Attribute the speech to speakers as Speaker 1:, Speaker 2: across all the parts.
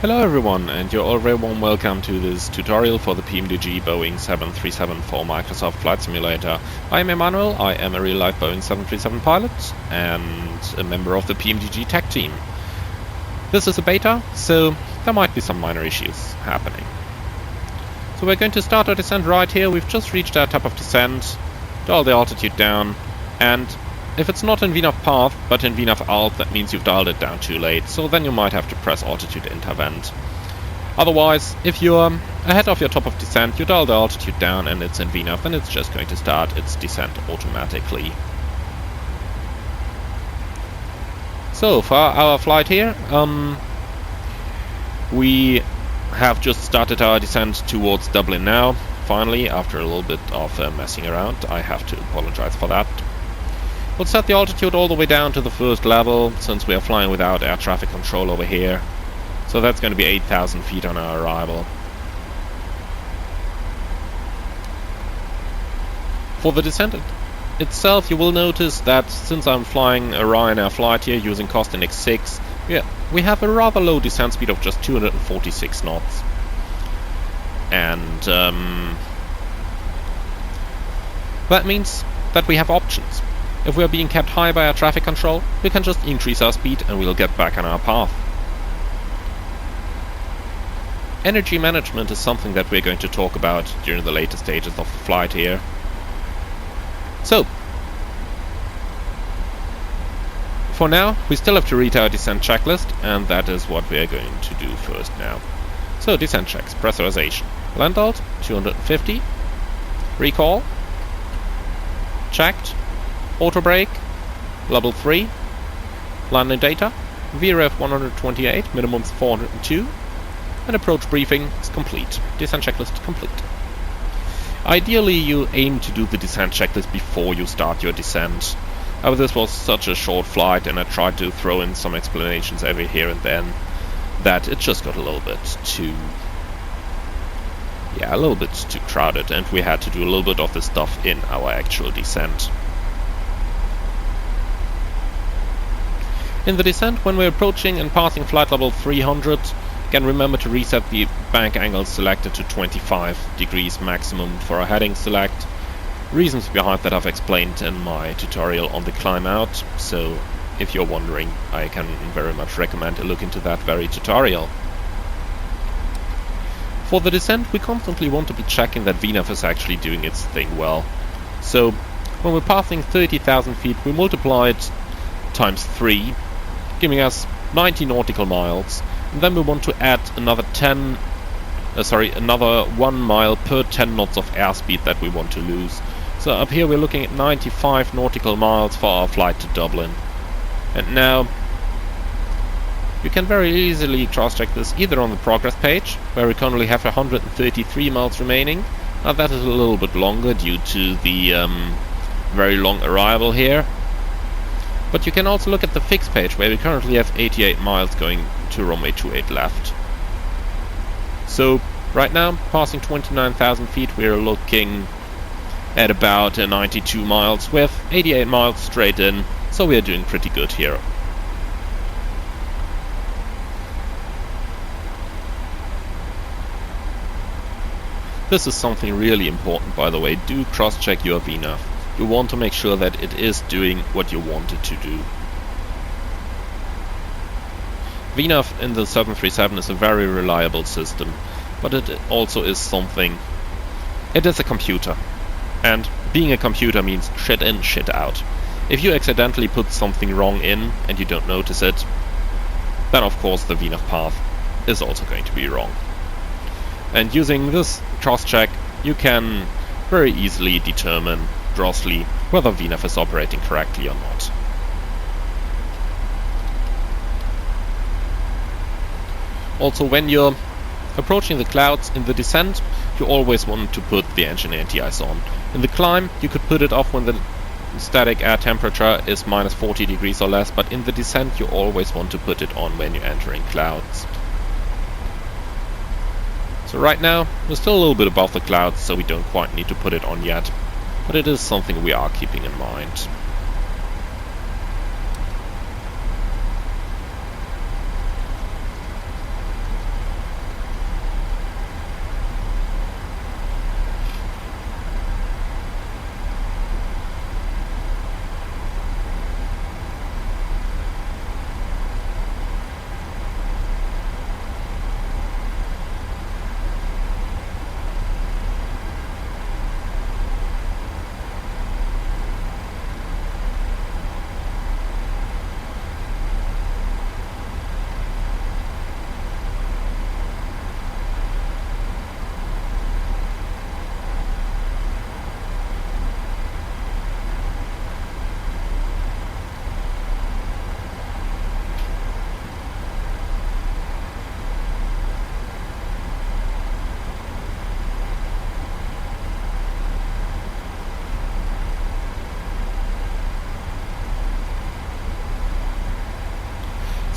Speaker 1: Hello everyone, and you're all very warm welcome to this tutorial for the PMDG Boeing 737 for Microsoft Flight Simulator. I am Emmanuel, I am a real-life Boeing 737 pilot and a member of the PMDG tech team. This is a beta, so there might be some minor issues happening. So we're going to start our descent right here. We've just reached our top of descent, dial the altitude down, and if it's not in VNAV path, but in VNAV alt, that means you've dialed it down too late, so then you might have to press altitude intervent. Otherwise, if you're ahead of your top of descent, you dial the altitude down and it's in VNAV, then it's just going to start its descent automatically. So, for our flight here, we have just started our descent towards Dublin now, finally, after a little bit of messing around. I have to apologize for that. We'll set the altitude all the way down to the first level, since we are flying without air traffic control over here. So that's going to be 8,000 feet on our arrival. For the descent itself, you will notice that since I'm flying a Ryanair flight here using cost index 6, we have a rather low descent speed of just 246 knots. And that means that we have options. If we are being kept high by our traffic control, we can just increase our speed and we'll get back on our path. Energy management is something that we're going to talk about during the later stages of the flight here. So, for now, we still have to read our descent checklist, and that is what we are going to do first now. So, descent checks, pressurization, land alt, 250, recall, checked, auto brake, level 3, landing data, VRF 128, minimum 402, and approach briefing is complete. Descent checklist complete. Ideally, you aim to do the descent checklist before you start your descent. However, this was such a short flight, and I tried to throw in some explanations every here and then, that it just got a little bit too crowded, and we had to do a little bit of this stuff in our actual descent. In the descent, when we're approaching and passing flight level 300, again remember to reset the bank angle selected to 25 degrees maximum for our heading select. Reasons behind that I've explained in my tutorial on the climb out, so if you're wondering, I can very much recommend a look into that very tutorial. For the descent, we constantly want to be checking that VNAV is actually doing its thing well. So, when we're passing 30,000 feet, we multiply it times 3, giving us 90 nautical miles, and then we want to add another 1 mile per 10 knots of airspeed that we want to lose. So up here we're looking at 95 nautical miles for our flight to Dublin. And now you can very easily cross-check this either on the progress page, where we currently have 133 miles remaining. Now that is a little bit longer due to the very long arrival here. But you can also look at the fixed page, where we currently have 88 miles going to runway 28 left. So, right now, passing 29,000 feet, we're looking at about 92 miles, with 88 miles straight in, so we're doing pretty good here. This is something really important, by the way. Do cross-check your VNAV. You want to make sure that it is doing what you want it to do. VNAV in the 737 is a very reliable system, but it also is something. It is a computer, and being a computer means shit in, shit out. If you accidentally put something wrong in and you don't notice it, then of course the VNAV path is also going to be wrong. And using this cross-check, you can very easily determine grossly whether VNAV is operating correctly or not. Also, when you're approaching the clouds in the descent, you always want to put the engine anti-ice on. In the climb, you could put it off when the static air temperature is minus 40 degrees or less, but in the descent you always want to put it on when you're entering clouds. So right now, we're still a little bit above the clouds, so we don't quite need to put it on yet. But it is something we are keeping in mind.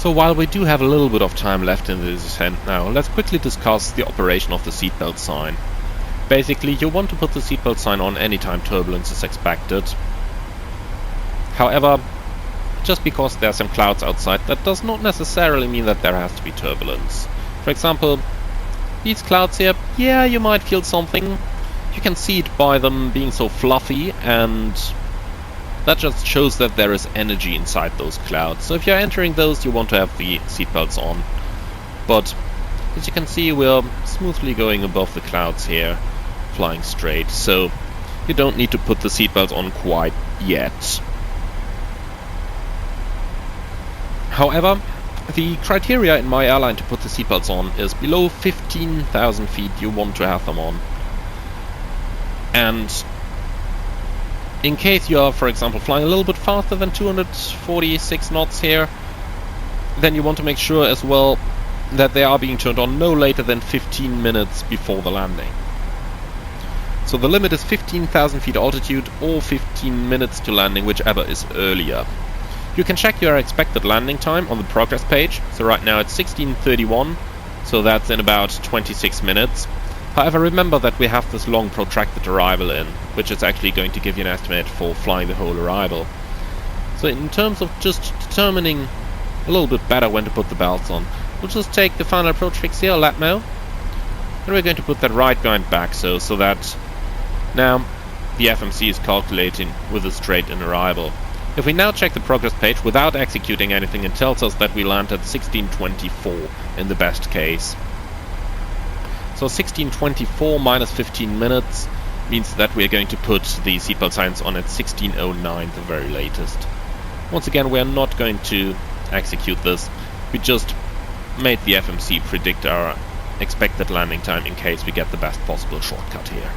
Speaker 1: So while we do have a little bit of time left in the descent now, let's quickly discuss the operation of the seatbelt sign. Basically, you want to put the seatbelt sign on anytime turbulence is expected. However, just because there are some clouds outside, that does not necessarily mean that there has to be turbulence. For example, these clouds here, yeah, you might feel something. You can see it by them being so fluffy, and that just shows that there is energy inside those clouds. So if you're entering those, you want to have the seatbelts on. But as you can see, we're smoothly going above the clouds here, flying straight, so you don't need to put the seatbelts on quite yet. However, the criteria in my airline to put the seatbelts on is below 15,000 feet you want to have them on. And in case you are, for example, flying a little bit faster than 246 knots here, then you want to make sure as well that they are being turned on no later than 15 minutes before the landing. So the limit is 15,000 feet altitude or 15 minutes to landing, whichever is earlier. You can check your expected landing time on the progress page. So right now it's 16:31, so that's in about 26 minutes. However, remember that we have this long protracted arrival in, which is actually going to give you an estimate for flying the whole arrival. So in terms of just determining a little bit better when to put the belts on, we'll just take the final approach fix here, lap now, and we're going to put that right behind back so that now the FMC is calculating with a straight in arrival. If we now check the progress page without executing anything, it tells us that we land at 16:24 in the best case. So 16:24 minus 15 minutes means that we are going to put the seatbelt signs on at 16:09 the very latest. Once again, we are not going to execute this. We just made the FMC predict our expected landing time in case we get the best possible shortcut here.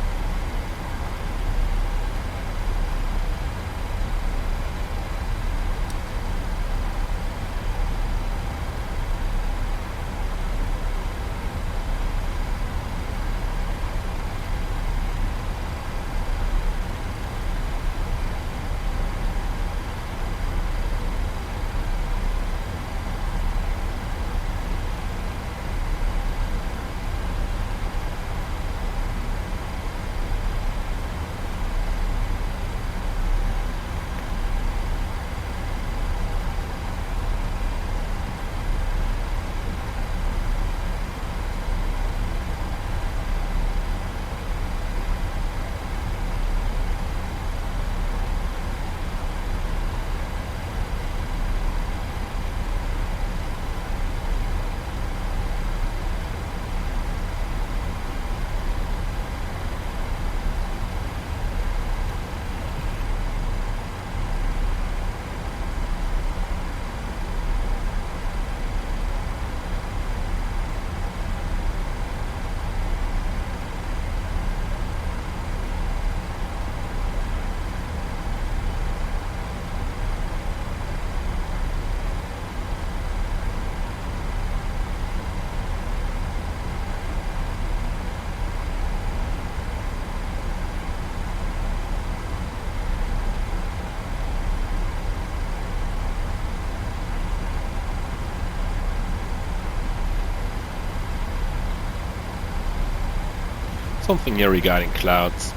Speaker 1: Something here regarding clouds.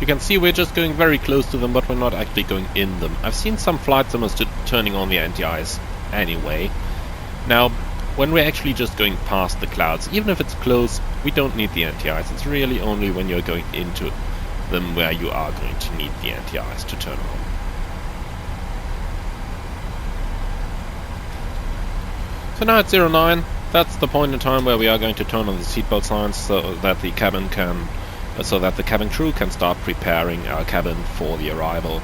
Speaker 1: You can see we're just going very close to them, but we're not actually going in them. I've seen some flight simmers turning on the anti-ice anyway. Now, when we're actually just going past the clouds, even if it's close, we don't need the anti-ice. It's really only when you're going into them where you are going to need the anti-ice to turn on. So now it's 09. That's the point in time where we are going to turn on the seatbelt signs so that the cabin crew can start preparing our cabin for the arrival.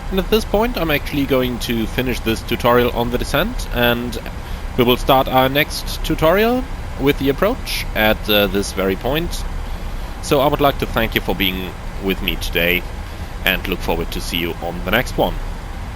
Speaker 1: And at this point I'm actually going to finish this tutorial on the descent, and we will start our next tutorial with the approach at this very point. So I would like to thank you for being with me today and look forward to see you on the next one.